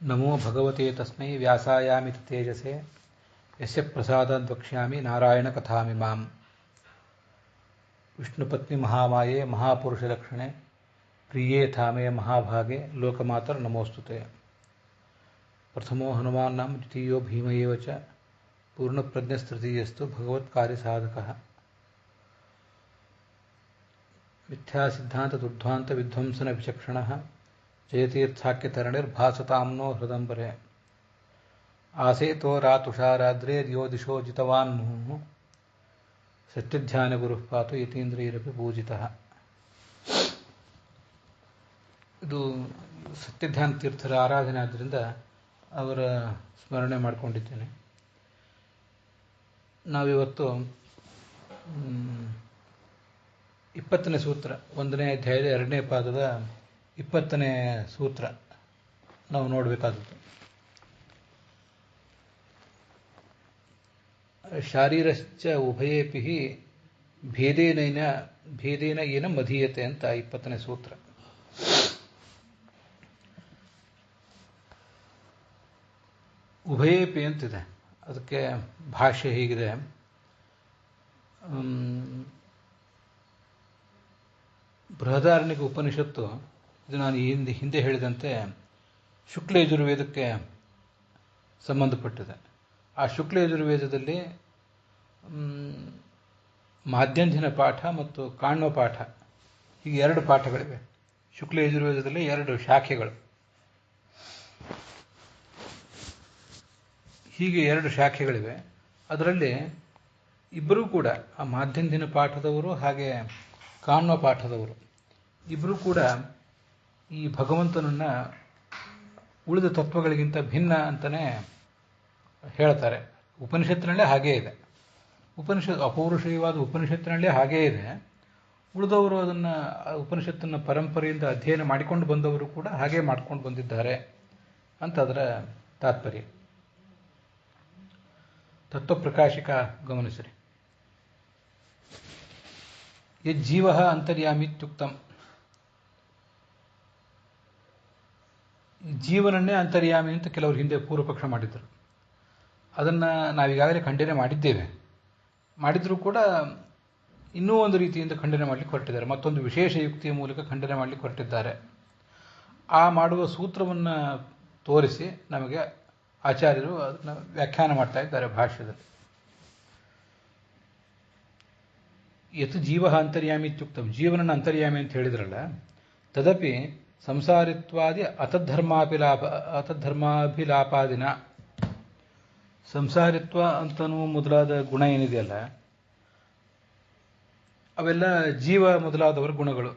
ನಮೋ ಭಗವತೆ ತಸ್ಮೈ ವ್ಯಾಸಾಯಾಮಿತ ತೇಜಸೆ ಯಸ್ಯ ಪ್ರಸಾದಾದ್ ವಕ್ಷ್ಯಾಮಿ ನಾರಾಯಣ ಕಥಾಮಿಮಾಂ. ವಿಷ್ಣುಪತ್ನಿ ಮಹಾಮಾಯೆ ಮಹಾಪುರುಷಲಕ್ಷಣೆ ಪ್ರಿಯೇ ಥಾಮೇ ಮಹಾಭಾಗೆ ಲೋಕಮಾತರ್ ನಮೋಸ್ತುತೆ. ಪ್ರಥಮೋ ಹನುಮಾನ್ ನಾಮ ದ್ವಿತೀಯೋ ಭೀಮ ಏವ ಚ ಪೂರ್ಣಪ್ರಜ್ಞಸ್ತೃತೀಯಸ್ತು ಭಗವತ್ಕಾರ್ಯಸಾಧಕಃ. ಮಿಥ್ಯಾಸಿದ್ಧಾಂತ ದುರ್ಧ್ವಾಂತ ವಿಧ್ವಂಸನ ವಿಚಕ್ಷಣಃ ಜಯತೀರ್ಥಾಖ್ಯತರಣಿರ್ಭಾಸತಾಮ್ನೋ ಹೃದಂಬರೆ. ಆಸೇತೋ ರಾತುಷಾರಾದ್ರೇ ಯೋ ದಿಶೋ ಜಿತವಾನ್ಮುಹುಃ ಸತ್ಯಧ್ಯಾನ ಗುರುಃ ಪಾತು ಯತೀಂದ್ರೈರಪಿ ಪೂಜಿತಃ. ಇದು ಸತ್ಯಧ್ಯಾನ ತೀರ್ಥರ ಆರಾಧನೆ ಆದ್ದರಿಂದ ಅವರ ಸ್ಮರಣೆ ಮಾಡಿಕೊಂಡಿದ್ದೇನೆ. ನಾವಿವತ್ತು 20ನೇ ಸೂತ್ರ, 1ನೇ ಅಧ್ಯಾಯದ 2ನೇ ಪಾದದ 20ನೇ ಸೂತ್ರ ನಾವು ನೋಡಬೇಕಾದದ್ದು. ಶಾರೀರಶ್ಚ ಉಭಯೇಪಿ ಭೇದೇನ ಏನ ಮಧೀಯತೆ ಅಂತ 20ನೇ ಸೂತ್ರ. ಉಭಯೇಪಿ ಅಂತಿದೆ, ಅದಕ್ಕೆ ಭಾಷೆ ಹೀಗಿದೆ. ಬೃಹದಾರಣ್ಯಕ ಉಪನಿಷತ್ತು, ಇದು ನಾನು ಹಿಂದೆ ಹೇಳಿದಂತೆ ಶುಕ್ಲ ಯಜುರ್ವೇದಕ್ಕೆ ಸಂಬಂಧಪಟ್ಟಿದೆ. ಆ ಶುಕ್ಲ ಯಜುರ್ವೇದದಲ್ಲಿ ಮಾಧ್ಯಂಧಿನ ಪಾಠ ಮತ್ತು ಕಾಣ್ವ ಪಾಠ, ಹೀಗೆ 2 ಪಾಠಗಳಿವೆ. ಶುಕ್ಲ ಯಜುರ್ವೇದದಲ್ಲಿ 2 ಶಾಖೆಗಳು, ಹೀಗೆ 2 ಶಾಖೆಗಳಿವೆ. ಅದರಲ್ಲಿ ಇಬ್ಬರೂ ಕೂಡ, ಆ ಮಾಧ್ಯಂಧಿನ ಪಾಠದವರು ಹಾಗೆ ಕಾಣ್ವ ಪಾಠದವರು ಇಬ್ಬರೂ ಕೂಡ ಈ ಭಗವಂತನನ್ನು ಉಳಿದ ತತ್ವಗಳಿಗಿಂತ ಭಿನ್ನ ಅಂತಲೇ ಹೇಳ್ತಾರೆ. ಉಪನಿಷತ್ತಿನಲ್ಲೇ ಹಾಗೇ ಇದೆ. ಅಪೌರುಷೇಯವಾದ ಉಪನಿಷತ್ತಿನಲ್ಲೇ ಹಾಗೇ ಇದೆ. ಉಳಿದವರು ಅದನ್ನು ಉಪನಿಷತ್ತನ್ನು ಪರಂಪರೆಯಿಂದ ಅಧ್ಯಯನ ಮಾಡಿಕೊಂಡು ಬಂದವರು ಕೂಡ ಹಾಗೇ ಮಾಡ್ಕೊಂಡು ಬಂದಿದ್ದಾರೆ ಅಂತ ಅದರ ತಾತ್ಪರ್ಯ. ತತ್ವಪ್ರಕಾಶಿಕ ಗಮನಿಸಿರಿ. ಯಜ್ಜೀವ ಅಂತರ್ಯಾಮಿತ್ಯುಕ್ತಂ. ಜೀವನನ್ನೇ ಅಂತರ್ಯಾಮಿ ಅಂತ ಕೆಲವರು ಹಿಂದೆ ಪೂರ್ವಪಕ್ಷ ಮಾಡಿದ್ದರು. ಅದನ್ನು ನಾವೀಗಾಗಲೇ ಖಂಡನೆ ಮಾಡಿದ್ರೂ ಕೂಡ ಇನ್ನೂ ಒಂದು ರೀತಿಯಿಂದ ಖಂಡನೆ ಮಾಡಲಿಕ್ಕೆ ಹೊರಟಿದ್ದಾರೆ. ಮತ್ತೊಂದು ವಿಶೇಷ ಯುಕ್ತಿಯ ಮೂಲಕ ಖಂಡನೆ ಮಾಡಲಿಕ್ಕೆ ಹೊರಟಿದ್ದಾರೆ. ಆ ಮಾಡುವ ಸೂತ್ರವನ್ನು ತೋರಿಸಿ ನಮಗೆ ಆಚಾರ್ಯರು ಅದನ್ನು ವ್ಯಾಖ್ಯಾನ ಮಾಡ್ತಾ ಇದ್ದಾರೆ ಭಾಷ್ಯದಲ್ಲಿ. ಯತ್ ಜೀವ ಅಂತರ್ಯಾಮಿ ಇತ್ಯುಕ್ತಂ, ಜೀವನನ ಅಂತರ್ಯಾಮಿ ಅಂತ ಹೇಳಿದ್ರಲ್ಲ, ತದಪಿ ಸಂಸಾರಿತ್ವಾದಿ ಅತದ್ಧರ್ಮಾಭಿಲಾಪಾದಿನ. ಸಂಸಾರಿತ್ವ ಅಂತನೂ ಮೊದಲಾದ ಗುಣ ಏನಿದೆಯಲ್ಲ, ಅವೆಲ್ಲ ಜೀವ ಮೊದಲಾದವರ ಗುಣಗಳು.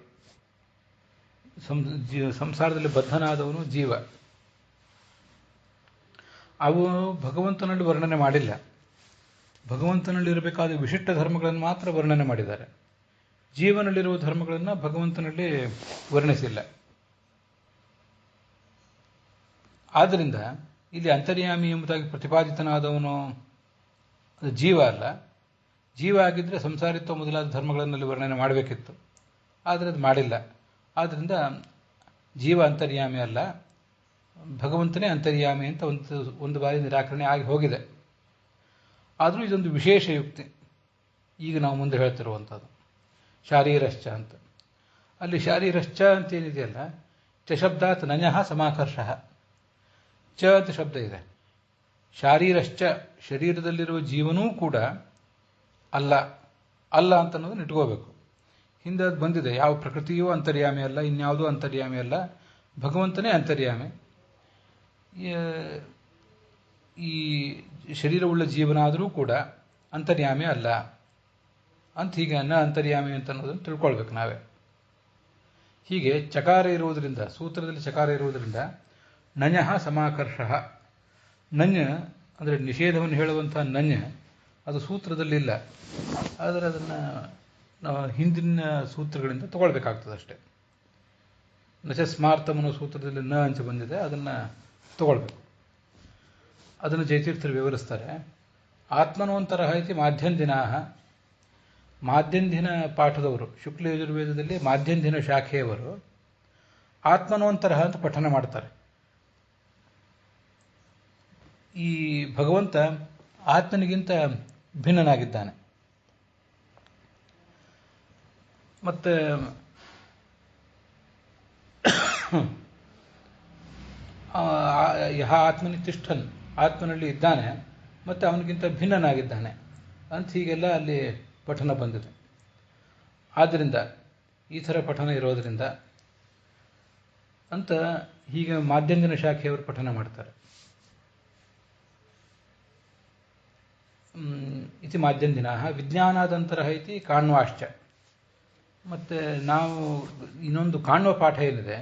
ಸಂಸಾರದಲ್ಲಿ ಬದ್ಧನಾದವನು ಜೀವ. ಅವು ಭಗವಂತನಲ್ಲಿ ವರ್ಣನೆ ಮಾಡಿಲ್ಲ. ಭಗವಂತನಲ್ಲಿರಬೇಕಾದ ವಿಶಿಷ್ಟ ಧರ್ಮಗಳನ್ನು ಮಾತ್ರ ವರ್ಣನೆ ಮಾಡಿದ್ದಾರೆ. ಜೀವನಲ್ಲಿರುವ ಧರ್ಮಗಳನ್ನು ಭಗವಂತನಲ್ಲಿ ವರ್ಣಿಸಿಲ್ಲ. ಆದ್ದರಿಂದ ಇಲ್ಲಿ ಅಂತರ್ಯಾಮಿ ಎಂಬುದಾಗಿ ಪ್ರತಿಪಾದಿತನಾದವನು ಜೀವ ಅಲ್ಲ. ಜೀವ ಆಗಿದ್ದರೆ ಸಂಸಾರಿತ್ವ ಮೊದಲಾದ ಧರ್ಮಗಳಲ್ಲಿ ವರ್ಣನೆ ಮಾಡಬೇಕಿತ್ತು, ಆದರೆ ಅದು ಮಾಡಿಲ್ಲ. ಆದ್ದರಿಂದ ಜೀವ ಅಂತರ್ಯಾಮಿ ಅಲ್ಲ, ಭಗವಂತನೇ ಅಂತರ್ಯಾಮಿ ಅಂತ ಒಂದು ಬಾರಿ ನಿರಾಕರಣೆ ಆಗಿ ಹೋಗಿದೆ. ಆದರೂ ಇದೊಂದು ವಿಶೇಷ ಯುಕ್ತಿ ಈಗ ನಾವು ಮುಂದೆ ಹೇಳ್ತಿರುವಂಥದ್ದು. ಶಾರೀರಶ್ಚ ಅಂತ, ಅಲ್ಲಿ ಶಾರೀರಶ್ಚ ಅಂತೇನಿದೆಯಲ್ಲ, ಚ ಶಬ್ದಾತ್ ನಞಃ ಸಮಾಕರ್ಷ. ಚ ಅಂತ ಶಬ್ದ ಇದೆ. ಶಾರೀರಶ್ಚ, ಶರೀರದಲ್ಲಿರುವ ಜೀವನೂ ಕೂಡ ಅಲ್ಲ ಅಂತ ಅನ್ನೋದನ್ನ ಇಟ್ಕೋಬೇಕು. ಹಿಂದೆ ಅದು ಬಂದಿದೆ, ಯಾವ ಪ್ರಕೃತಿಯೂ ಅಂತರ್ಯಾಮಿ ಅಲ್ಲ, ಇನ್ಯಾವುದೂ ಅಂತರ್ಯಾಮಿ ಅಲ್ಲ, ಭಗವಂತನೇ ಅಂತರ್ಯಾಮಿ. ಈ ಶರೀರವುಳ್ಳ ಜೀವನಾದರೂ ಕೂಡ ಅಂತರ್ಯಾಮಿ ಅಲ್ಲ ಅಂತ, ಹೀಗೆ ಅಂತರ್ಯಾಮಿ ಅಂತ ಅನ್ನೋದನ್ನು ತಿಳ್ಕೊಳ್ಬೇಕು ನಾವೇ. ಹೀಗೆ ಚಕಾರ ಇರುವುದರಿಂದ, ಸೂತ್ರದಲ್ಲಿ ಚಕಾರ ಇರುವುದರಿಂದ ನಞಃ ಸಮಾಕರ್ಷ. ನಞ್ ಅಂದರೆ ನಿಷೇಧವನ್ನು ಹೇಳುವಂಥ ನಞ್, ಅದು ಸೂತ್ರದಲ್ಲಿಲ್ಲ. ಆದರೆ ಅದನ್ನು ನಾವು ಹಿಂದಿನ ಸೂತ್ರಗಳಿಂದ ತಗೊಳ್ಬೇಕಾಗ್ತದೆ ಅಷ್ಟೇ. ನಚ ಸ್ಮಾರ್ಥಂ ಅನ್ನೋ ಸೂತ್ರದಲ್ಲಿ ನ ಅಂಚೆ ಬಂದಿದೆ, ಅದನ್ನು ತಗೊಳ್ಬೇಕು. ಅದನ್ನು ಜಯತೀರ್ಥರು ವಿವರಿಸ್ತಾರೆ. ಆತ್ಮನೋಂತರ ಇತಿ ಮಾಧ್ಯಂಧಿನಾ. ಮಾಧ್ಯಂಧಿನ ಪಾಠದವರು, ಶುಕ್ಲ ಯಜುರ್ವೇದದಲ್ಲಿ ಮಾಧ್ಯಂಧಿನ ಶಾಖೆಯವರು ಆತ್ಮನೋಂತರ ಅಂತ ಪಠನ ಮಾಡ್ತಾರೆ. ಈ ಭಗವಂತ ಆತ್ಮನಿಗಿಂತ ಭಿನ್ನನಾಗಿದ್ದಾನೆ. ಮತ್ತೆ ಯಹ ಆತ್ಮನಿ ತಿಷ್ಠನ್, ಆತ್ಮನಲ್ಲಿ ಇದ್ದಾನೆ ಮತ್ತು ಅವನಿಗಿಂತ ಭಿನ್ನನಾಗಿದ್ದಾನೆ ಅಂತ ಹೀಗೆಲ್ಲ ಅಲ್ಲಿ ಪಠನ ಬಂದಿದೆ. ಆದ್ದರಿಂದ ಈ ಥರ ಪಠನ ಇರೋದರಿಂದ ಅಂತ ಹೀಗೆ ಮಾಧ್ಯಂದಿನ ಶಾಖೆಯವರು ಪಠನ ಮಾಡ್ತಾರೆ. ಇತಿ ಮಾಧ್ಯಂದಿನ ವಿಜ್ಞಾನಾದಂತರ ಐತಿ ಕಾಣ್ವಾಶ್ಚ. ಮತ್ತು ನಾವು ಇನ್ನೊಂದು ಕಾಣುವ ಪಾಠ ಏನಿದೆ,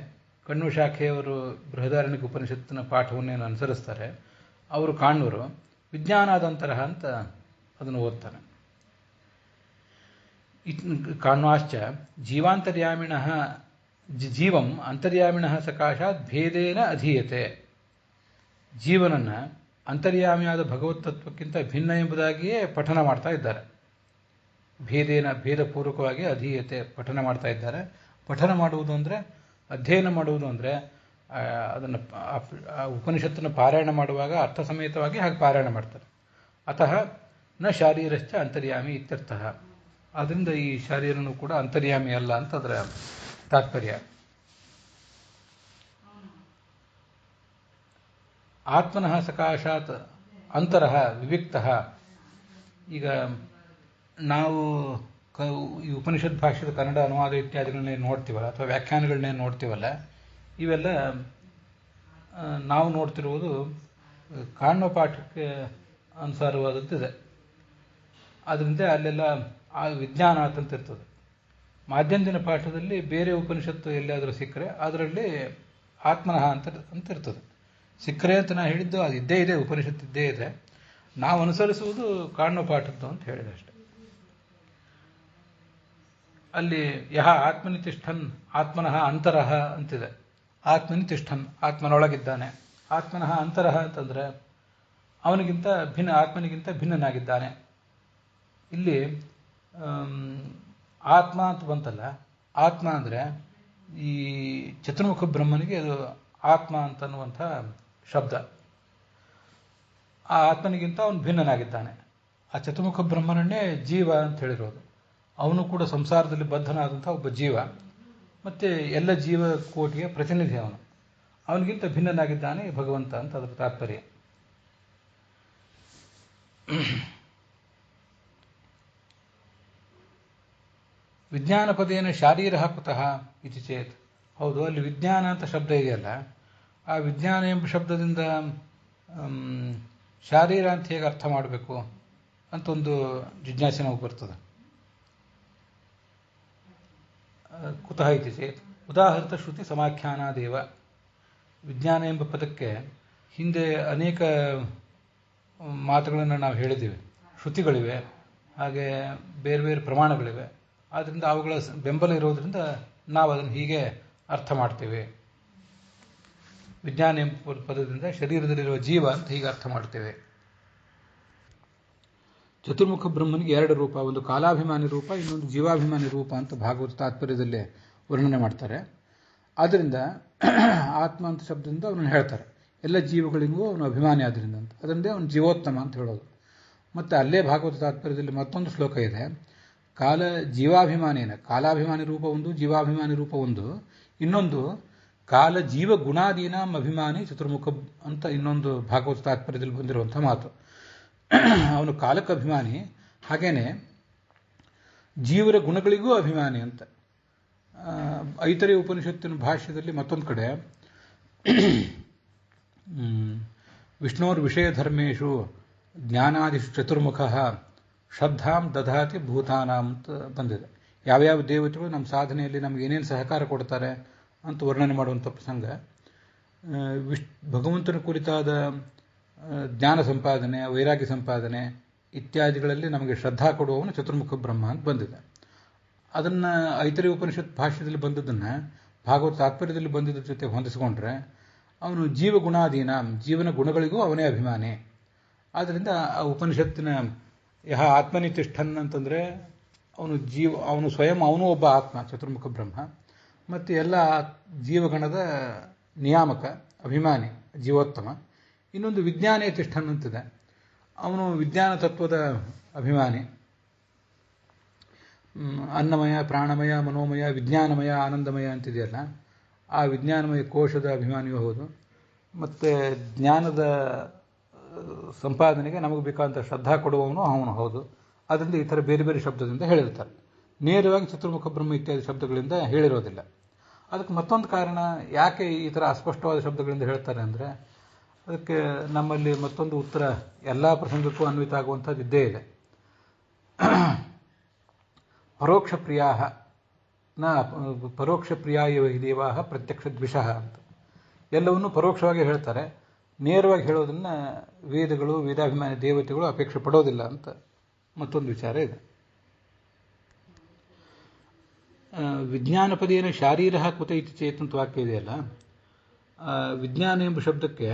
ಕಣ್ಣು ಶಾಖೆಯವರು ಬೃಹದಾರಣ್ಯಕ ಉಪನಿಷತ್ತಿನ ಪಾಠವನ್ನೇನು ಅನುಸರಿಸ್ತಾರೆ, ಅವರು ಕಾಣುವರು ವಿಜ್ಞಾನಾದಂತರ ಅಂತ ಅದನ್ನು ಓದ್ತಾರೆ. ಕಾಣ್ವಾಶ್ಚ ಜೀವಾಂತರ್ಯಾಮಿಣ ಜೀವಂ ಅಂತರ್ಯಾಮಿಣ ಸಕಾಶಾತ್ ಭೇದೇನ ಅಧೀಯತೆ. ಜೀವನನ್ನು ಅಂತರ್ಯಾಮಿಯಾದ ಭಗವತ್ ತತ್ವಕ್ಕಿಂತ ಭಿನ್ನ ಎಂಬುದಾಗಿಯೇ ಪಠನ ಮಾಡ್ತಾ ಇದ್ದಾರೆ. ಭೇದಪೂರ್ವಕವಾಗಿ ಅಧೀಯತೆ ಪಠನ ಮಾಡ್ತಾ ಇದ್ದಾರೆ. ಪಠನ ಮಾಡುವುದು ಅಂದರೆ, ಅಧ್ಯಯನ ಮಾಡುವುದು ಅಂದರೆ ಅದನ್ನು ಉಪನಿಷತ್ತನ್ನು ಪಾರಾಯಣ ಮಾಡುವಾಗ ಅರ್ಥ ಸಮೇತವಾಗಿ ಹಾಗೆ ಪಾರಾಯಣ ಮಾಡ್ತಾರೆ. ಅತಃ ನ ಶಾರೀರಶ್ಚ ಅಂತರ್ಯಾಮಿ ಇತ್ಯರ್ಥಃ. ಆದ್ದರಿಂದ ಈ ಶಾರೀರನು ಕೂಡ ಅಂತರ್ಯಾಮಿ ಅಲ್ಲ ಅಂತ ಅದರ ತಾತ್ಪರ್ಯ. ಆತ್ಮನಃ ಸಕಾಶಾತ್ ಅಂತರಃ ವಿವಿಕ್ತಃ. ಈಗ ನಾವು ಈ ಉಪನಿಷತ್ ಭಾಷೆದ ಕನ್ನಡ ಅನುವಾದ ಇತ್ಯಾದಿಗಳನ್ನೇ ನೋಡ್ತೀವಲ್ಲ, ಅಥವಾ ವ್ಯಾಖ್ಯಾನಗಳನ್ನೇ ನೋಡ್ತೀವಲ್ಲ, ಇವೆಲ್ಲ ನಾವು ನೋಡ್ತಿರುವುದು ಕಾಣುವ ಪಾಠಕ್ಕೆ ಅನುಸಾರವಾದದ್ದಿದೆ. ಅದರಿಂದ ಅಲ್ಲೆಲ್ಲ ಆ ವಿಜ್ಞಾನ ಅಂತ ಇರ್ತದೆ. ಮಾಧ್ಯಂದಿನ ಪಾಠದಲ್ಲಿ ಬೇರೆ ಉಪನಿಷತ್ತು ಎಲ್ಲಿಯಾದರೂ ಸಿಕ್ಕರೆ ಅದರಲ್ಲಿ ಆತ್ಮನಃ ಅಂತ ಇರ್ತದೆ. ಸಿಕ್ಕರೆ ಅಂತ ನಾನು ಹೇಳಿದ್ದು ಅದು ಇದ್ದೇ ಇದೆ, ಉಪನಿಷತ್ತು ಇದ್ದೇ ಇದೆ. ನಾವು ಅನುಸರಿಸುವುದು ಕಾಣುವ ಪಾಠದ್ದು ಅಂತ ಹೇಳಿದೆ ಅಷ್ಟೆ. ಅಲ್ಲಿ ಯಹ ಆತ್ಮನಿ ತಿಷ್ಠನ್ ಆತ್ಮನಃ ಅಂತರಃ ಅಂತಿದೆ. ಆತ್ಮನಿ ತಿಷ್ಠನ್, ಆತ್ಮನೊಳಗಿದ್ದಾನೆ. ಆತ್ಮನಃ ಅಂತರಃ ಅಂತಂದರೆ ಅವನಿಗಿಂತ ಭಿನ್ನ, ಆತ್ಮನಿಗಿಂತ ಭಿನ್ನನಾಗಿದ್ದಾನೆ. ಇಲ್ಲಿ ಆತ್ಮ ಅಂತ ಬಂತಲ್ಲ, ಆತ್ಮ ಅಂದರೆ ಈ ಚತುರ್ಮುಖ ಬ್ರಹ್ಮನಿಗೆ ಅದು ಆತ್ಮ ಅಂತನ್ನುವಂಥ ಶಬ್ದ. ಆ ಆತ್ಮನಿಗಿಂತ ಅವನು ಭಿನ್ನನಾಗಿದ್ದಾನೆ. ಆ ಚತುರ್ಮುಖ ಬ್ರಹ್ಮನನ್ನೇ ಜೀವ ಅಂತ ಹೇಳಿರೋದು. ಅವನು ಕೂಡ ಸಂಸಾರದಲ್ಲಿ ಬದ್ಧನಾದಂಥ ಒಬ್ಬ ಜೀವ, ಮತ್ತು ಎಲ್ಲ ಜೀವ ಕೋಟಿಯ ಪ್ರತಿನಿಧಿ ಅವನು. ಅವನಿಗಿಂತ ಭಿನ್ನನಾಗಿದ್ದಾನೆ ಭಗವಂತ ಅಂತ ಅದರ ತಾತ್ಪರ್ಯ. ವಿಜ್ಞಾನ ಪದೇನ ಶಾರೀರ ಕುತಃ ಇತಿ ಚೇತ್. ಹೌದು, ಅಲ್ಲಿ ವಿಜ್ಞಾನ ಅಂತ ಶಬ್ದ ಇದೆಯಲ್ಲ, ಆ ವಿಜ್ಞಾನ ಎಂಬ ಶಬ್ದದಿಂದ ಶಾರೀರ ಅಂತ ಹೇಗೆ ಅರ್ಥ ಮಾಡಬೇಕು ಅಂತ ಒಂದು ಜಿಜ್ಞಾಸೆ ನಾವು ಬರ್ತದೆ. ಕುತಃ ಇತಿ ಚೇತ್ ಉದಾಹೃತ ಶ್ರುತಿ ಸಮಾಖ್ಯಾನಾದೇವ. ವಿಜ್ಞಾನ ಎಂಬ ಪದಕ್ಕೆ ಹಿಂದೆ ಅನೇಕ ಮಾತುಗಳನ್ನು ನಾವು ಹೇಳಿದ್ದೀವಿ. ಶ್ರುತಿಗಳಿವೆ, ಹಾಗೆ ಬೇರೆ ಬೇರೆ ಪ್ರಮಾಣಗಳಿವೆ. ಆದ್ದರಿಂದ ಅವುಗಳ ಬೆಂಬಲ ಇರೋದರಿಂದ ನಾವು ಅದನ್ನು ಹೀಗೆ ಅರ್ಥ ಮಾಡ್ತೇವೆ. ವಿಜ್ಞಾನ ಎಂಬ ಪದದಿಂದ ಶರೀರದಲ್ಲಿರುವ ಜೀವ ಅಂತ ಹೀಗೆ ಅರ್ಥ ಮಾಡ್ತೇವೆ. ಚತುರ್ಮುಖ ಬ್ರಹ್ಮನಿಗೆ ಎರಡು ರೂಪ, ಒಂದು ಕಾಲಾಭಿಮಾನಿ ರೂಪ, ಇನ್ನೊಂದು ಜೀವಾಭಿಮಾನಿ ರೂಪ ಅಂತ ಭಾಗವತ ತಾತ್ಪರ್ಯದಲ್ಲೇ ವರ್ಣನೆ ಮಾಡ್ತಾರೆ. ಆದ್ದರಿಂದ ಆತ್ಮ ಅಂತ ಶಬ್ದದಿಂದ ಅವನನ್ನು ಹೇಳ್ತಾರೆ. ಎಲ್ಲ ಜೀವಗಳಿಗೂ ಅವನು ಅಭಿಮಾನಿ ಆದ್ದರಿಂದ ಅಂತ, ಅದರಿಂದ ಅವನು ಜೀವೋತ್ತಮ ಅಂತ ಹೇಳೋದು. ಮತ್ತು ಅಲ್ಲೇ ಭಾಗವತ ತಾತ್ಪರ್ಯದಲ್ಲಿ ಮತ್ತೊಂದು ಶ್ಲೋಕ ಇದೆ. ಜೀವಾಭಿಮಾನಿನ ಕಾಲಾಭಿಮಾನಿ ರೂಪ ಒಂದು, ಜೀವಾಭಿಮಾನಿ ರೂಪ ಒಂದು, ಇನ್ನೊಂದು ಕಾಲ ಜೀವ ಗುಣಾದೀನಾಂ ಅಭಿಮಾನಿ ಚತುರ್ಮುಖ ಅಂತ ಇನ್ನೊಂದು ಭಾಗವತ ತಾತ್ಪರ್ಯದಲ್ಲಿ ಬಂದಿರುವಂಥ ಮಾತು. ಅವನು ಕಾಲಕ್ಕೆ ಅಭಿಮಾನಿ, ಹಾಗೇನೆ ಜೀವರ ಗುಣಗಳಿಗೂ ಅಭಿಮಾನಿ ಅಂತ. ಐತರೇಯ ಉಪನಿಷತ್ತಿನ ಭಾಷ್ಯದಲ್ಲಿ ಮತ್ತೊಂದು ಕಡೆ ವಿಷ್ಣೋರ್ ವಿಷಯ ಧರ್ಮೇಶು ಜ್ಞಾನಾದಿಷು ಚತುರ್ಮುಖ ಶ್ರದ್ಧಾಂ ದಧಾತಿ ಭೂತಾನಾಂ ಅಂತ ಬಂದಿದೆ. ಯಾವ್ಯಾವ ದೇವತೆಗಳು ನಮ್ಮ ಸಾಧನೆಯಲ್ಲಿ ನಮ್ಗೆ ಏನೇನು ಸಹಕಾರ ಕೊಡ್ತಾರೆ ಅಂತ ವರ್ಣನೆ ಮಾಡುವಂಥ ಪ್ರಸಂಗ. ಭಗವಂತನ ಕುರಿತಾದ ಜ್ಞಾನ ಸಂಪಾದನೆ, ವೈರಾಗ್ಯ ಸಂಪಾದನೆ ಇತ್ಯಾದಿಗಳಲ್ಲಿ ನಮಗೆ ಶ್ರದ್ಧಾ ಕೊಡುವವನು ಚತುರ್ಮುಖ ಬ್ರಹ್ಮ ಅಂತ ಬಂದಿದೆ. ಅದನ್ನು ಐತರೇಯ ಉಪನಿಷತ್ ಭಾಷ್ಯದಲ್ಲಿ ಬಂದದ್ದನ್ನು ಭಾಗವತ ತಾತ್ಪರ್ಯದಲ್ಲಿ ಬಂದಿದ್ದ ಜೊತೆ ಹೊಂದಿಸಿಕೊಂಡ್ರೆ ಅವನು ಜೀವಗುಣಾಧೀನ, ಜೀವನ ಗುಣಗಳಿಗೂ ಅವನೇ ಅಭಿಮಾನಿ. ಆದ್ದರಿಂದ ಆ ಉಪನಿಷತ್ತಿನ ಯಹ ಆತ್ಮನಿ ತಿಷ್ಠನ್ ಅಂತಂದರೆ ಅವನು ಸ್ವಯಂ ಅವನು ಒಬ್ಬ ಆತ್ಮ, ಚತುರ್ಮುಖ ಬ್ರಹ್ಮ, ಮತ್ತು ಎಲ್ಲ ಜೀವಗಣದ ನಿಯಾಮಕ, ಅಭಿಮಾನಿ, ಜೀವೋತ್ತಮ. ಇನ್ನೊಂದು ವಿಜ್ಞಾನೇ ತಿಷ್ಠನ್ ಅಂತಿದೆ. ಅವನು ವಿಜ್ಞಾನ ತತ್ವದ ಅಭಿಮಾನಿ. ಅನ್ನಮಯ, ಪ್ರಾಣಮಯ, ಮನೋಮಯ, ವಿಜ್ಞಾನಮಯ, ಆನಂದಮಯ ಅಂತಿದೆಯಲ್ಲ, ಆ ವಿಜ್ಞಾನಮಯ ಕೋಶದ ಅಭಿಮಾನಿಯೂ ಹೌದು. ಮತ್ತು ಜ್ಞಾನದ ಸಂಪಾದನೆಗೆ ನಮಗೆ ಬೇಕಾದಂಥ ಶ್ರದ್ಧಾ ಕೊಡುವವನು ಅವನು ಹೌದು. ಆದ್ದರಿಂದ ಈ ಥರ ಬೇರೆ ಬೇರೆ ಶಬ್ದದಿಂದ ಹೇಳಿರ್ತಾರೆ. ನೇರವಾಗಿ ಚತುರ್ಮುಖ ಬ್ರಹ್ಮ ಇತ್ಯಾದಿ ಶಬ್ದಗಳಿಂದ ಹೇಳಿರೋದಿಲ್ಲ. ಅದಕ್ಕೆ ಮತ್ತೊಂದು ಕಾರಣ, ಯಾಕೆ ಈ ಥರ ಅಸ್ಪಷ್ಟವಾದ ಶಬ್ದಗಳಿಂದ ಹೇಳ್ತಾರೆ ಅಂದರೆ, ಅದಕ್ಕೆ ನಮ್ಮಲ್ಲಿ ಮತ್ತೊಂದು ಉತ್ತರ ಎಲ್ಲ ಪ್ರಸಂಗಕ್ಕೂ ಅನ್ವಿತ ಆಗುವಂಥದ್ದು ಇದ್ದೇ ಇದೆ. ಪರೋಕ್ಷ ಪ್ರಿಯಾ ಪರೋಕ್ಷ ಪ್ರಿಯಾಯ ದೇವಾ ಪ್ರತ್ಯಕ್ಷ ದ್ವಿಷಃ ಅಂತ ಎಲ್ಲವನ್ನೂ ಪರೋಕ್ಷವಾಗಿ ಹೇಳ್ತಾರೆ. ನೇರವಾಗಿ ಹೇಳೋದನ್ನು ವೇದಗಳು, ವೇದಾಭಿಮಾನಿ ದೇವತೆಗಳು ಅಪೇಕ್ಷೆ ಪಡೋದಿಲ್ಲ ಅಂತ ಮತ್ತೊಂದು ವಿಚಾರ ಇದೆ. ವಿಜ್ಞಾನಪದೇನ ಶಾರೀರ ಕುತ ಇತಿ ಚೇತ್ ಅಂತ ವಾಕ್ಯ ಇದೆಯಲ್ಲ, ವಿಜ್ಞಾನ ಎಂಬ ಶಬ್ದಕ್ಕೆ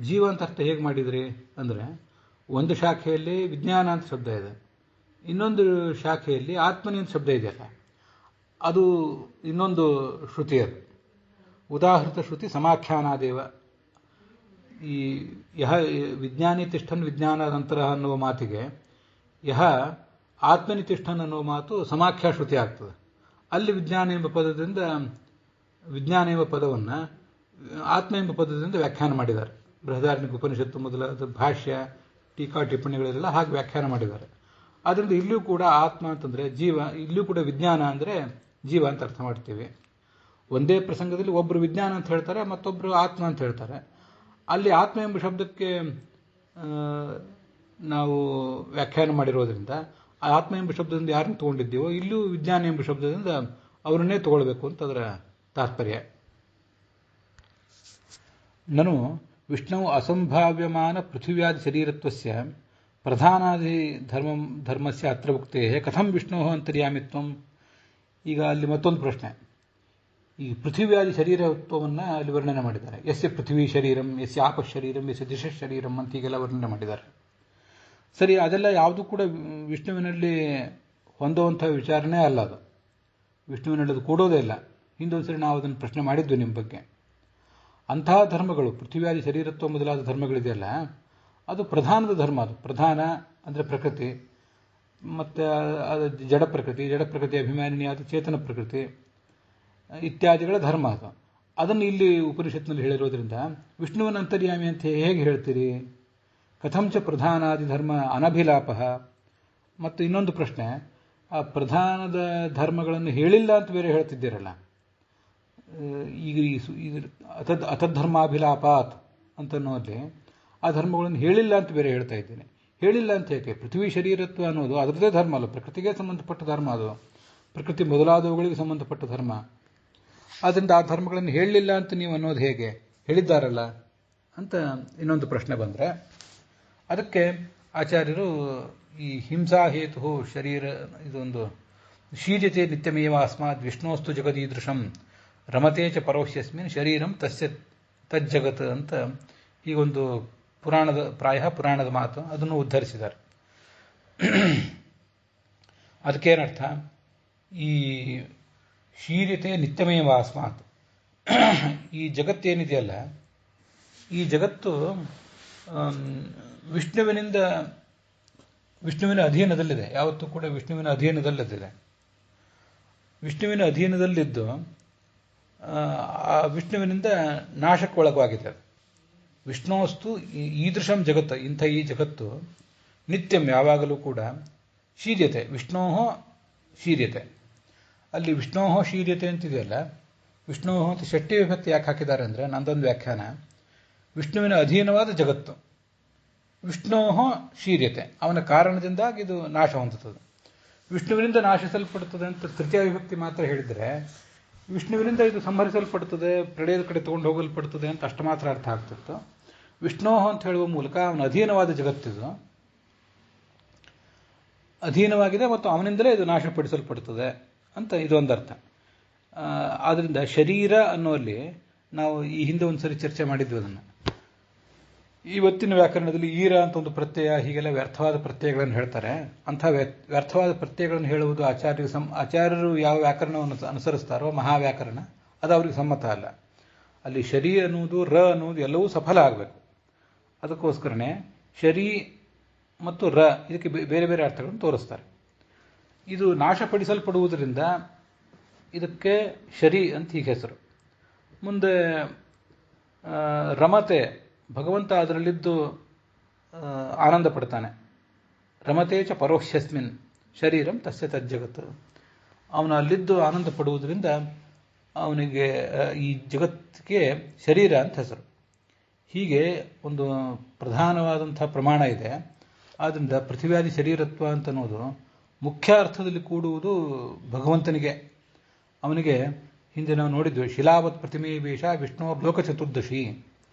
ಜೀವ ಅಂತ ಅರ್ಥ ಹೇಗೆ ಮಾಡಿದ್ರಿ ಅಂದರೆ, ಒಂದು ಶಾಖೆಯಲ್ಲಿ ವಿಜ್ಞಾನ ಅಂತ ಶಬ್ದ ಇದೆ, ಇನ್ನೊಂದು ಶಾಖೆಯಲ್ಲಿ ಆತ್ಮನಿ ಅಂತ ಶಬ್ದ ಇದೆಯಲ್ಲ, ಅದು ಇನ್ನೊಂದು ಶ್ರುತಿ. ಅದು ಉದಾಹೃತ ಶ್ರುತಿ ಸಮಾಖ್ಯಾನಾದೇವ. ಈ ಯಹ ವಿಜ್ಞಾನಿ ತಿಷ್ಠನ್ ವಿಜ್ಞಾನಾನಂತರ ಅನ್ನುವ ಮಾತಿಗೆ ಯಹ ಆತ್ಮನಿ ತಿಷ್ಠನ್ ಅನ್ನುವ ಮಾತು ಸಮಾಖ್ಯಾ ಶ್ರುತಿ ಆಗ್ತದೆ. ಅಲ್ಲಿ ವಿಜ್ಞಾನ ಎಂಬ ಪದದಿಂದ, ವಿಜ್ಞಾನ ಎಂಬ ಪದವನ್ನು ಆತ್ಮ ಎಂಬ ಪದದಿಂದ ವ್ಯಾಖ್ಯಾನ ಮಾಡಿದ್ದಾರೆ. ಬೃಹದಾರಣ್ಯಕ ಉಪನಿಷತ್ತು ಮೊದಲಾದ ಭಾಷ್ಯ, ಟೀಕಾ ಟಿಪ್ಪಣಿಗಳೆಲ್ಲ ಹಾಗೆ ವ್ಯಾಖ್ಯಾನ ಮಾಡಿದ್ದಾರೆ. ಆದ್ದರಿಂದ ಇಲ್ಲಿಯೂ ಕೂಡ ಆತ್ಮ ಅಂತಂದರೆ ಜೀವ, ಇಲ್ಲಿಯೂ ಕೂಡ ವಿಜ್ಞಾನ ಅಂದರೆ ಜೀವ ಅಂತ ಅರ್ಥ ಮಾಡ್ತೀವಿ. ಒಂದೇ ಪ್ರಸಂಗದಲ್ಲಿ ಒಬ್ಬರು ವಿಜ್ಞಾನ ಅಂತ ಹೇಳ್ತಾರೆ, ಮತ್ತೊಬ್ಬರು ಆತ್ಮ ಅಂತ ಹೇಳ್ತಾರೆ. ಅಲ್ಲಿ ಆತ್ಮ ಎಂಬ ಶಬ್ದಕ್ಕೆ ನಾವು ವ್ಯಾಖ್ಯಾನ ಮಾಡಿರೋದ್ರಿಂದ ಆ ಆತ್ಮ ಎಂಬ ಶಬ್ದದಿಂದ ಯಾರನ್ನು ತಗೊಂಡಿದ್ದೀವೋ, ಇಲ್ಲೂ ವಿಜ್ಞಾನ ಎಂಬ ಶಬ್ದದಿಂದ ಅವರನ್ನೇ ತಗೊಳ್ಬೇಕು ಅಂತ ಅದರ ತಾತ್ಪರ್ಯ. ನನು ವಿಷ್ಣು ಅಸಂಭಾವ್ಯಮಾನ ಪೃಥಿವ್ಯಾದಿ ಶರೀರತ್ವಸ್ಯ ಪ್ರಧಾನಾದಿ ಧರ್ಮಸ್ಯ ಅತ್ರ ಉಕ್ತೆ ಕಥಂ ವಿಷ್ಣು ಅಂತರ್ಯಾಮಿತ್ವಂ. ಈಗ ಅಲ್ಲಿ ಮತ್ತೊಂದು ಪ್ರಶ್ನೆ. ಈ ಪೃಥಿವ್ಯಾದಿ ಶರೀರತ್ವವನ್ನು ಅಲ್ಲಿ ವರ್ಣನೆ ಮಾಡಿದ್ದಾರೆ. ಯಸ್ಯ ಪೃಥ್ವಿ ಶರೀರಂ, ಯಸ್ಯ ಆಪ ಶರೀರಂ, ಯಸ್ಯ ದಿಶ ಶರೀರಂ ಅಂತ ಹೀಗೆಲ್ಲ ವರ್ಣನೆ ಮಾಡಿದ್ದಾರೆ. ಸರಿ, ಅದೆಲ್ಲ ಯಾವುದೂ ಕೂಡ ವಿಷ್ಣುವಿನಲ್ಲಿ ಹೊಂದುವಂಥ ವಿಚಾರನೇ ಅಲ್ಲ. ಅದು ವಿಷ್ಣುವಿನಲ್ಲಿ ಅದು ಕೂಡೋದೇ ಇಲ್ಲ. ಹಿಂದೊಂದು ಸರಿ ನಾವು ಅದನ್ನು ಪ್ರಶ್ನೆ ಮಾಡಿದ್ವಿ ನಿಮ್ಮ ಬಗ್ಗೆ. ಅಂತಹ ಧರ್ಮಗಳು, ಪೃಥ್ವಿಯಾದಿ ಶರೀರತ್ವ ಮೊದಲಾದ ಧರ್ಮಗಳಿದೆಯಲ್ಲ, ಅದು ಪ್ರಧಾನದ ಧರ್ಮ. ಅದು ಪ್ರಧಾನ ಅಂದರೆ ಪ್ರಕೃತಿ, ಮತ್ತು ಅದು ಜಡ ಪ್ರಕೃತಿ, ಜಡ ಪ್ರಕೃತಿ ಅಭಿಮಾನಿಯಾದ ಚೇತನ ಪ್ರಕೃತಿ ಇತ್ಯಾದಿಗಳ ಧರ್ಮ. ಅದು ಅದನ್ನು ಇಲ್ಲಿ ಉಪನಿಷತ್ನಲ್ಲಿ ಹೇಳಿರೋದ್ರಿಂದ ವಿಷ್ಣುವಿನ ಅಂತರ್ಯಾಮಿ ಅಂತ ಹೇಗೆ ಹೇಳ್ತೀರಿ? ಕಥಂಚ ಪ್ರಧಾನಾದಿ ಧರ್ಮ ಅನಭಿಲಾಪ. ಮತ್ತು ಇನ್ನೊಂದು ಪ್ರಶ್ನೆ, ಆ ಪ್ರಧಾನದ ಧರ್ಮಗಳನ್ನು ಹೇಳಿಲ್ಲ ಅಂತ ಬೇರೆ ಹೇಳ್ತಿದ್ದೀರಲ್ಲ. ಈಗ ಅತದ್ಧರ್ಮಾಭಿಲಾಪಾತ್ ಅಂತನ್ನುವಲ್ಲಿ ಆ ಧರ್ಮಗಳನ್ನು ಹೇಳಿಲ್ಲ ಅಂತ ಬೇರೆ ಹೇಳ್ತಾ ಇದ್ದೇನೆ. ಹೇಳಿಲ್ಲ ಅಂತ ಯಾಕೆ? ಪೃಥ್ವಿ ಶರೀರತ್ವ ಅನ್ನೋದು ಅದರದ್ದೇ ಧರ್ಮ ಅಲ್ಲ, ಪ್ರಕೃತಿಗೆ ಸಂಬಂಧಪಟ್ಟ ಧರ್ಮ. ಅದು ಪ್ರಕೃತಿ ಮೊದಲಾದವುಗಳಿಗೆ ಸಂಬಂಧಪಟ್ಟ ಧರ್ಮ. ಆದ್ದರಿಂದ ಆ ಧರ್ಮಗಳನ್ನು ಹೇಳಲಿಲ್ಲ ಅಂತ ನೀವು ಅನ್ನೋದು ಹೇಗೆ? ಹೇಳಿದ್ದಾರಲ್ಲ ಅಂತ ಇನ್ನೊಂದು ಪ್ರಶ್ನೆ ಬಂದರೆ, ಅದಕ್ಕೆ ಆಚಾರ್ಯರು ಈ ಹಿಂಸಾ ಹೇತು ಶರೀರ ಇದೊಂದು ಶೀರ್ಯತೆ ನಿತ್ಯಮೇವ ಅಸ್ಮಾತ್ ವಿಷ್ಣೋಸ್ತು ಜಗದೀದೃಶಂ ರಮತೆ ಚ ಪರೋಕ್ಷ್ಯಸ್ಮಿನ್ ಶರೀರಂ ತಸ್ಯ ತಜ್ಜಗತ್ ಅಂತ ಹೀಗೊಂದು ಪ್ರಾಯ ಪುರಾಣದ ಮಾತು, ಅದನ್ನು ಉದ್ಧರಿಸಿದ್ದಾರೆ. ಅದಕ್ಕೇನರ್ಥ? ಈ ಶೀರ್ಯತೆ ನಿತ್ಯಮೇವ ಅಸ್ಮಾತ್, ಈ ಜಗತ್ತೇನಿದೆಯಲ್ಲ, ಈ ಜಗತ್ತು ವಿಷ್ಣುವಿನ ಅಧೀನದಲ್ಲಿದೆ. ಯಾವತ್ತೂ ಕೂಡ ವಿಷ್ಣುವಿನ ಅಧೀನದಲ್ಲಿದೆ. ವಿಷ್ಣುವಿನ ಅಧೀನದಲ್ಲಿದ್ದು ಆ ವಿಷ್ಣುವಿನಿಂದ ನಾಶಕ್ಕೊಳಗಾಗಿದೆ. ವಿಷ್ಣುವಸ್ತು ಈದೃಶಂ ಜಗತ್ತು, ಇಂಥ ಈ ಜಗತ್ತು ನಿತ್ಯಂ ಯಾವಾಗಲೂ ಕೂಡ ಶೀರ್ಯತೆ, ವಿಷ್ಣೋ ಶೀರ್ಯತೆ. ಅಲ್ಲಿ ವಿಷ್ಣೋ ಶೀರ್ಯತೆ ಅಂತಿದೆಯಲ್ಲ, ವಿಷ್ಣು ಅಂತ ಷಷ್ಠಿ ವಿಭಕ್ತಿ ಯಾಕೆ ಹಾಕಿದ್ದಾರೆ ಅಂದರೆ, ನಂದೊಂದು ವ್ಯಾಖ್ಯಾನ, ವಿಷ್ಣುವಿನ ಅಧೀನವಾದ ಜಗತ್ತು, ವಿಷ್ಣೋ ಶೀರ್ಯತೆ, ಅವನ ಕಾರಣದಿಂದಾಗಿ ಇದು ನಾಶ ಹೊಂದುತ್ತದೆ. ವಿಷ್ಣುವಿನಿಂದ ನಾಶಿಸಲ್ಪಡುತ್ತದೆ ಅಂತ ತೃತೀಯ ವಿಭಕ್ತಿ ಮಾತ್ರ ಹೇಳಿದರೆ, ವಿಷ್ಣುವಿನಿಂದ ಇದು ಸಂಹರಿಸಲ್ಪಡುತ್ತದೆ, ಪ್ರಳಯದ ಕಡೆ ತಗೊಂಡು ಹೋಗಲ್ಪಡುತ್ತದೆ ಅಂತ ಅಷ್ಟು ಮಾತ್ರ ಅರ್ಥ ಆಗ್ತಿತ್ತು. ವಿಷ್ಣೋ ಅಂತ ಹೇಳುವ ಮೂಲಕ ಅವನ ಅಧೀನವಾದ ಜಗತ್ತಿದು ಅಧೀನವಾಗಿದೆ ಮತ್ತು ಅವನಿಂದಲೇ ಇದು ನಾಶಪಡಿಸಲ್ಪಡುತ್ತದೆ ಅಂತ ಇದೊಂದರ್ಥ. ಆದ್ದರಿಂದ ಶರೀರ ಅನ್ನುವಲ್ಲಿ ನಾವು ಈ ಹಿಂದೆ ಒಂದು ಸರಿ ಚರ್ಚೆ ಮಾಡಿದ್ವಿ ಅದನ್ನು. ಇವತ್ತಿನ ವ್ಯಾಕರಣದಲ್ಲಿ ಈರ ಅಂತ ಒಂದು ಪ್ರತ್ಯಯ, ಹೀಗೆಲ್ಲ ವ್ಯರ್ಥವಾದ ಪ್ರತ್ಯಯಗಳನ್ನು ಹೇಳ್ತಾರೆ. ಅಂಥ ವ್ಯರ್ಥವಾದ ಪ್ರತ್ಯಯಗಳನ್ನು ಹೇಳುವುದು ಆಚಾರ್ಯರು ಯಾವ ವ್ಯಾಕರಣವನ್ನು ಅನುಸರಿಸ್ತಾರೋ, ಮಹಾವ್ಯಾಕರಣ, ಅದು ಅವ್ರಿಗೆ ಸಮ್ಮತ ಅಲ್ಲ. ಅಲ್ಲಿ ಶರೀರ ಅನ್ನುವುದು, ರ ಅನ್ನುವುದು ಎಲ್ಲವೂ ಸಫಲ ಆಗಬೇಕು. ಅದಕ್ಕೋಸ್ಕರನೇ ಶರೀ ಮತ್ತು ರ ಇದಕ್ಕೆ ಬೇರೆ ಬೇರೆ ಅರ್ಥಗಳನ್ನು ತೋರಿಸ್ತಾರೆ. ಇದು ನಾಶಪಡಿಸಲ್ಪಡುವುದರಿಂದ ಇದಕ್ಕೆ ಶರೀ ಅಂತ ಹೀಗೆ ಹೆಸರು. ಮುಂದೆ ರಮತೆ, ಭಗವಂತ ಅದರಲ್ಲಿದ್ದು ಆನಂದ ಪಡ್ತಾನೆ. ರಮತೆ ಚ ಪರೋಹ್ಯಸ್ಮಿನ್ ಶರೀರಂ ತಸ್ಯ ತಜ್ಜಗತ್. ಅವನು ಅಲ್ಲಿದ್ದು ಆನಂದ ಪಡುವುದರಿಂದ ಅವನಿಗೆ ಈ ಜಗತ್ತಿಗೆ ಶರೀರ ಅಂತ ಹೆಸರು. ಹೀಗೆ ಒಂದು ಪ್ರಧಾನವಾದಂಥ ಪ್ರಮಾಣ ಇದೆ. ಆದ್ದರಿಂದ ಪೃಥ್ವ್ಯಾದಿ ಶರೀರತ್ವ ಅಂತ ಅನ್ನೋದು ಮುಖ್ಯ ಅರ್ಥದಲ್ಲಿ ಕೂಡುವುದು ಭಗವಂತನಿಗೆ. ಅವನಿಗೆ ಹಿಂದೆ ನಾವು ನೋಡಿದ್ವಿ, ಶಿಲಾವತ್ ಪ್ರತಿಮೆ ವೇಷ ವಿಷ್ಣು ಲೋಕ ಚತುರ್ದಶಿ.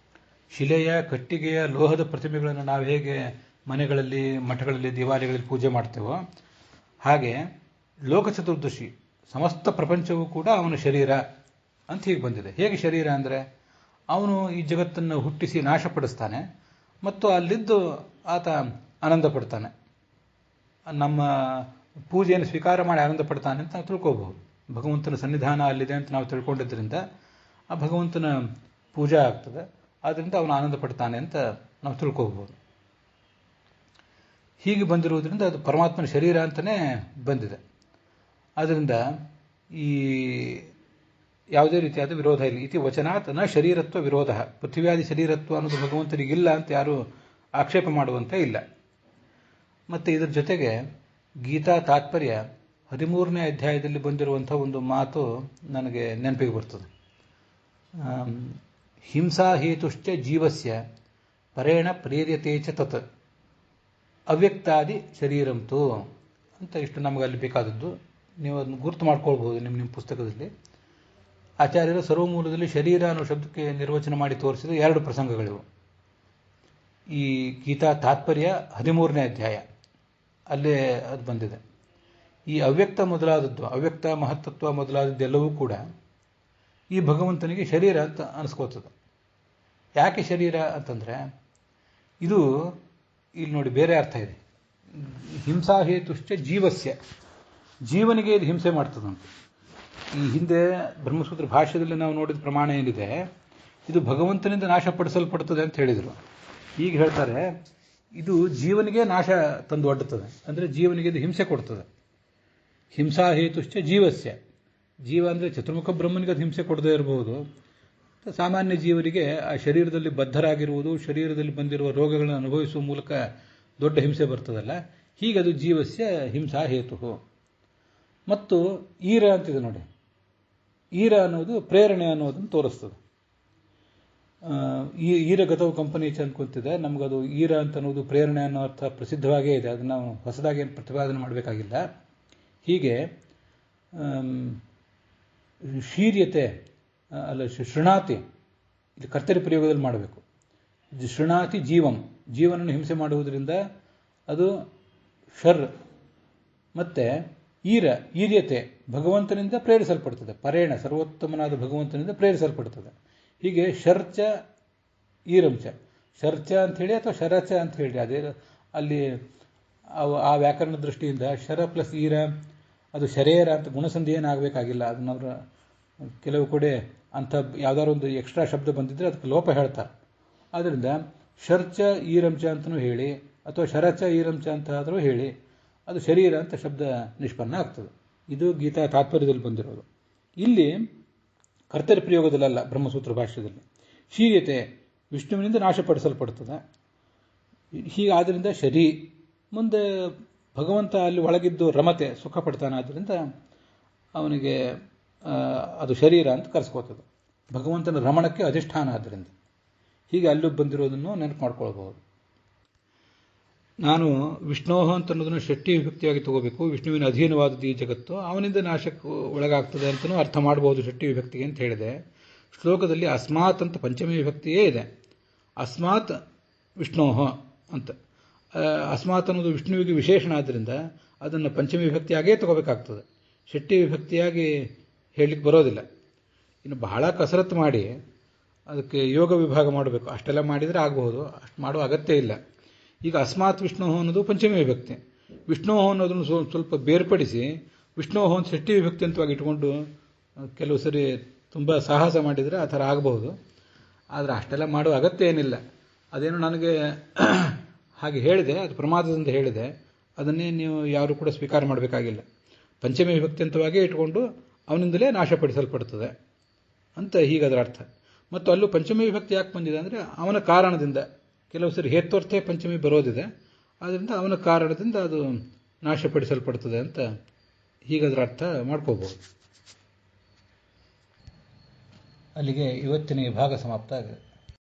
ಶಿಲೆಯ, ಕಟ್ಟಿಗೆಯ, ಲೋಹದ ಪ್ರತಿಮೆಗಳನ್ನು ನಾವು ಹೇಗೆ ಮನೆಗಳಲ್ಲಿ, ಮಠಗಳಲ್ಲಿ, ದೇವಾಲಯಗಳಲ್ಲಿ ಪೂಜೆ ಮಾಡ್ತೇವೋ ಹಾಗೆ ಲೋಕ ಚತುರ್ದಶಿ ಸಮಸ್ತ ಪ್ರಪಂಚವೂ ಕೂಡ ಅವನ ಶರೀರ ಅಂತ ಹೀಗೆ ಬಂದಿದೆ. ಹೇಗೆ ಶರೀರ ಅಂದರೆ ಅವನು ಈ ಜಗತ್ತನ್ನು ಹುಟ್ಟಿಸಿ ನಾಶಪಡಿಸ್ತಾನೆ ಮತ್ತು ಅಲ್ಲಿದ್ದು ಆತ ಆನಂದ ಪಡ್ತಾನೆ. ನಮ್ಮ ಪೂಜೆಯನ್ನು ಸ್ವೀಕಾರ ಮಾಡಿ ಆನಂದ ಪಡ್ತಾನೆ ಅಂತ ನಾವು ತಿಳ್ಕೋಬಹುದು. ಭಗವಂತನ ಸನ್ನಿಧಾನ ಅಲ್ಲಿದೆ ಅಂತ ನಾವು ತಿಳ್ಕೊಂಡಿದ್ದರಿಂದ ಆ ಭಗವಂತನ ಪೂಜಾ ಆಗ್ತದೆ. ಆದ್ದರಿಂದ ಅವನು ಆನಂದ ಪಡ್ತಾನೆ ಅಂತ ನಾವು ತಿಳ್ಕೋಬಹುದು. ಹೀಗೆ ಬಂದಿರುವುದರಿಂದ ಅದು ಪರಮಾತ್ಮನ ಶರೀರ ಅಂತಲೇ ಬಂದಿದೆ. ಆದ್ದರಿಂದ ಈ ಯಾವುದೇ ರೀತಿಯಾದ ವಿರೋಧ ಇಲ್ಲ. ಇತಿ ವಚನಾತ್ ನ ಶರೀರತ್ವ ವಿರೋಧ. ಪೃಥ್ವ್ಯಾದಿ ಶರೀರತ್ವ ಅನ್ನೋದು ಭಗವಂತನಿಗಿಲ್ಲ ಅಂತ ಯಾರು ಆಕ್ಷೇಪ ಮಾಡುವಂತೆ ಇಲ್ಲ. ಮತ್ತು ಇದರ ಜೊತೆಗೆ ಗೀತಾ ತಾತ್ಪರ್ಯ 13ನೇ ಅಧ್ಯಾಯದಲ್ಲಿ ಬಂದಿರುವಂಥ ಒಂದು ಮಾತು ನನಗೆ ನೆನಪಿಗೆ ಬರ್ತದೆ. ಹಿಂಸಾ ಹೇತುಶ್ಚ ಜೀವಸ್ಯ ಪರೇಣ ಪ್ರೇರ್ಯತೆ ಚ ತತ್ ಅವ್ಯಕ್ತಾದಿ ಶರೀರಂತು ಅಂತ. ಇಷ್ಟು ನಮಗೆ ಅಲ್ಲಿ ಬೇಕಾದದ್ದು. ನೀವು ಅದನ್ನು ಗುರುತು ಮಾಡ್ಕೊಳ್ಬಹುದು ನಿಮ್ಮ ಪುಸ್ತಕದಲ್ಲಿ. ಆಚಾರ್ಯರು ಸರ್ವಮೂಲದಲ್ಲಿ ಶರೀರ ಅನ್ನೋ ಶಬ್ದಕ್ಕೆ ನಿರ್ವಚನ ಮಾಡಿ ತೋರಿಸಿದ 2 ಪ್ರಸಂಗಗಳಿವು. ಈ ಗೀತಾ ತಾತ್ಪರ್ಯ 13ನೇ ಅಧ್ಯಾಯ ಅಲ್ಲೇ ಅದು ಬಂದಿದೆ. ಈ ಅವ್ಯಕ್ತ ಮೊದಲಾದದ್ದು, ಅವ್ಯಕ್ತ ಮಹತ್ತತ್ವ ಮೊದಲಾದದ್ದೆಲ್ಲವೂ ಕೂಡ ಈ ಭಗವಂತನಿಗೆ ಶರೀರ ಅಂತ ಅನಿಸ್ಕೋತದೆ. ಯಾಕೆ ಶರೀರ ಅಂತಂದರೆ ಇದು ಇಲ್ಲಿ ನೋಡಿ ಬೇರೆ ಅರ್ಥ ಇದೆ. ಹಿಂಸಾ ಹೇತುಶ್ಚ ಜೀವಸ್ಯ, ಜೀವನಿಗೆ ಇದು ಹಿಂಸೆ ಮಾಡ್ತದಂತೆ. ಈ ಹಿಂದೆ ಬ್ರಹ್ಮಸೂತ್ರ ಭಾಷ್ಯದಲ್ಲಿ ನಾವು ನೋಡಿದ ಪ್ರಮಾಣ ಏನಿದೆ, ಇದು ಭಗವಂತನಿಂದ ನಾಶಪಡಿಸಲ್ಪಡುತ್ತದೆ ಅಂತ ಹೇಳಿದರು. ಈಗ ಹೇಳ್ತಾರೆ ಇದು ಜೀವನಿಗೆ ನಾಶ ತಂದು ಒಡ್ಡುತ್ತದೆ, ಅಂದರೆ ಜೀವನಿಗೆ ಇದು ಹಿಂಸೆ ಕೊಡ್ತದೆ. ಹಿಂಸಾ ಹೇತುಶ್ಚ ಜೀವಸ್ಯ, ಜೀವ ಅಂದರೆ ಚತುರ್ಮುಖ ಬ್ರಹ್ಮನಿಗೆ ಅದು ಹಿಂಸೆ ಕೊಡದೇ ಇರಬಹುದು. ಸಾಮಾನ್ಯ ಜೀವರಿಗೆ ಆ ಶರೀರದಲ್ಲಿ ಬದ್ಧರಾಗಿರುವುದು, ಶರೀರದಲ್ಲಿ ಬಂದಿರುವ ರೋಗಗಳನ್ನು ಅನುಭವಿಸುವ ಮೂಲಕ ದೊಡ್ಡ ಹಿಂಸೆ ಬರ್ತದಲ್ಲ, ಹೀಗದು ಜೀವಸ್ಯ ಹಿಂಸಾ ಹೇತು. ಮತ್ತು ಈರ ಅಂತಿದೆ ನೋಡಿ, ಈರ ಅನ್ನೋದು ಪ್ರೇರಣೆ ಅನ್ನೋದನ್ನು ತೋರಿಸ್ತದೆ. ಈರ ಗತವು ಕಂಪನಿ ಅನ್ಕೊಂತಿದೆ, ನಮಗದು ಈರ ಅಂತ ಅನ್ನೋದು ಪ್ರೇರಣೆ ಅನ್ನೋ ಅರ್ಥ ಪ್ರಸಿದ್ಧವಾಗೇ ಇದೆ. ಅದನ್ನು ನಾವು ಹೊಸದಾಗಿ ಏನು ಪ್ರತಿಪಾದನೆ ಮಾಡಬೇಕಾಗಿಲ್ಲ. ಹೀಗೆ ಶೀರ್ಯತೆ ಅಲ್ಲ, ಶೃಣಾತಿ ಇಲ್ಲಿ ಕರ್ತರಿ ಪ್ರಯೋಗದಲ್ಲಿ ಮಾಡಬೇಕು. ಶೃಣಾತಿ ಜೀವಂ, ಜೀವನನ್ನು ಹಿಂಸೆ ಮಾಡುವುದರಿಂದ ಅದು ಶರ್. ಮತ್ತೆ ಈರ್ಯತೆ ಭಗವಂತನಿಂದ ಪ್ರೇರಿಸಲ್ಪಡ್ತದೆ, ಪರೇಣ ಸರ್ವೋತ್ತಮನಾದ ಭಗವಂತನಿಂದ ಪ್ರೇರಿಸಲ್ಪಡ್ತದೆ. ಹೀಗೆ ಶರ್ಚ ಈರಂಚ, ಶರ್ಚ ಅಂಥೇಳಿ ಅಥವಾ ಶರಚ ಅಂತ ಹೇಳಿ, ಅದೇ ಅಲ್ಲಿ ಆ ವ್ಯಾಕರಣ ದೃಷ್ಟಿಯಿಂದ ಶರ ಪ್ಲಸ್ ಈರ ಅದು ಶರೇರ ಅಂತ ಗುಣಸಂಧಿ ಏನಾಗಬೇಕಾಗಿಲ್ಲ. ಅದನ್ನವರು ಕೆಲವು ಕಡೆ ಅಂಥ ಯಾವುದಾದ್ರು ಒಂದು ಎಕ್ಸ್ಟ್ರಾ ಶಬ್ದ ಬಂದಿದ್ದರೆ ಅದಕ್ಕೆ ಲೋಪ ಹೇಳ್ತಾರೆ. ಆದ್ದರಿಂದ ಶರ್ಚ ಈರಂಚ ಅಂತಲೂ ಹೇಳಿ ಅಥವಾ ಶರಚ ಈರಂಚ ಅಂತ ಆದರೂ ಹೇಳಿ ಅದು ಶರೀರ ಅಂತ ಶಬ್ದ ನಿಷ್ಪನ್ನ ಆಗ್ತದೆ. ಇದು ಗೀತಾ ತಾತ್ಪರ್ಯದಲ್ಲಿ ಬಂದಿರೋದು. ಇಲ್ಲಿ ಕರ್ತರಿ ಪ್ರಯೋಗದಲ್ಲ, ಬ್ರಹ್ಮಸೂತ್ರ ಭಾಷ್ಯದಲ್ಲಿ ಶೀರ್ಯತೆ ವಿಷ್ಣುವಿನಿಂದ ನಾಶಪಡಿಸಲ್ಪಡ್ತದೆ. ಹೀಗಾದ್ದರಿಂದ ಶರೀ. ಮುಂದೆ ಭಗವಂತ ಅಲ್ಲಿ ಒಳಗಿದ್ದು ರಮತೆ ಸುಖ ಪಡ್ತಾನೆ, ಆದ್ದರಿಂದ ಅವನಿಗೆ ಅದು ಶರೀರ ಅಂತ ಕರೆಸ್ಕೋತದೆ. ಭಗವಂತನ ರಮಣಕ್ಕೆ ಅಧಿಷ್ಠಾನ ಆದ್ದರಿಂದ. ಹೀಗೆ ಅಲ್ಲೂ ಬಂದಿರೋದನ್ನು ನೆನಪು ಮಾಡ್ಕೊಳ್ಬಹುದು. ನಾನು ವಿಷ್ಣೋಹ ಅಂತ ಅನ್ನೋದನ್ನು ಷಷ್ಠಿ ವಿಭಕ್ತಿಯಾಗಿ ತಗೋಬೇಕು. ವಿಷ್ಣುವಿನ ಅಧೀನವಾದದ್ದು ಈ ಜಗತ್ತು, ಅವನಿಂದ ನಾಶಕ್ಕೆ ಒಳಗಾಗ್ತದೆ ಅಂತಲೂ ಅರ್ಥ ಮಾಡಬಹುದು ಷಷ್ಠಿ ವಿಭಕ್ತಿಗೆ ಅಂತ ಹೇಳಿದೆ. ಶ್ಲೋಕದಲ್ಲಿ ಅಸ್ಮಾತ್ ಅಂತ ಪಂಚಮಿ ವಿಭಕ್ತಿಯೇ ಇದೆ. ಅಸ್ಮಾತ್ ವಿಷ್ಣೋಹ ಅಂತ. ಅಸ್ಮಾತ್ ಅನ್ನೋದು ವಿಷ್ಣುವಿಗೆ ವಿಶೇಷಣ ಆದ್ದರಿಂದ ಅದನ್ನು ಪಂಚಮಿ ವಿಭಕ್ತಿಯಾಗೇ ತಗೋಬೇಕಾಗ್ತದೆ, ಷಷ್ಠಿ ವಿಭಕ್ತಿಯಾಗಿ ಹೇಳಲಿಕ್ಕೆ ಬರೋದಿಲ್ಲ. ಇನ್ನು ಬಹಳ ಕಸರತ್ತು ಮಾಡಿ ಅದಕ್ಕೆ ಯೋಗ ವಿಭಾಗ ಮಾಡಬೇಕು. ಅಷ್ಟೆಲ್ಲ ಮಾಡಿದರೆ ಆಗಬಹುದು, ಅಷ್ಟು ಮಾಡುವ ಅಗತ್ಯ ಇಲ್ಲ. ಈಗ ಅಸ್ಮಾತ್ ವಿಷ್ಣೋಹ ಅನ್ನೋದು ಪಂಚಮಿ ವಿಭಕ್ತಿ. ವಿಷ್ಣೋಹ ಅನ್ನೋದನ್ನು ಸ್ವಲ್ಪ ಬೇರ್ಪಡಿಸಿ ವಿಷ್ಣೋಹ ಅಂತ ಷಷ್ಠಿ ವಿಭಕ್ತಿ ಅಂತವಾಗಿ ಇಟ್ಕೊಂಡು ಕೆಲವು ಸರಿ ತುಂಬ ಸಾಹಸ ಮಾಡಿದರೆ ಆ ಥರ ಆಗಬಹುದು. ಆದರೆ ಅಷ್ಟೆಲ್ಲ ಮಾಡುವ ಅಗತ್ಯ ಏನಿಲ್ಲ. ಅದೇನು ನನಗೆ ಹಾಗೆ ಹೇಳಿದೆ, ಅದು ಪ್ರಮಾದದಿಂದ ಹೇಳಿದೆ. ಅದನ್ನೇ ನೀವು ಯಾರು ಕೂಡ ಸ್ವೀಕಾರ ಮಾಡಬೇಕಾಗಿಲ್ಲ. ಪಂಚಮಿ ವಿಭಕ್ತ್ಯಂತವಾಗಿ ಇಟ್ಕೊಂಡು ಅವನಿಂದಲೇ ನಾಶಪಡಿಸಲ್ಪಡ್ತದೆ ಅಂತ ಹೀಗದರ ಅರ್ಥ. ಮತ್ತು ಅಲ್ಲೂ ಪಂಚಮಿ ವಿಭಕ್ತಿ ಯಾಕೆ ಬಂದಿದೆ ಅಂದರೆ ಅವನ ಕಾರಣದಿಂದ. ಕೆಲವು ಸರಿ ಹೇತ್ವರ್ಥೆ ಪಂಚಮಿ ಬರೋದಿದೆ, ಆದ್ದರಿಂದ ಅವನ ಕಾರಣದಿಂದ ಅದು ನಾಶಪಡಿಸಲ್ಪಡ್ತದೆ ಅಂತ ಹೀಗದರ ಅರ್ಥ ಮಾಡ್ಕೋಬಹುದು. ಅಲ್ಲಿಗೆ ಇವತ್ತಿನ ಈ ಭಾಗ ಸಮಾಪ್ತ ಆಗಿದೆ.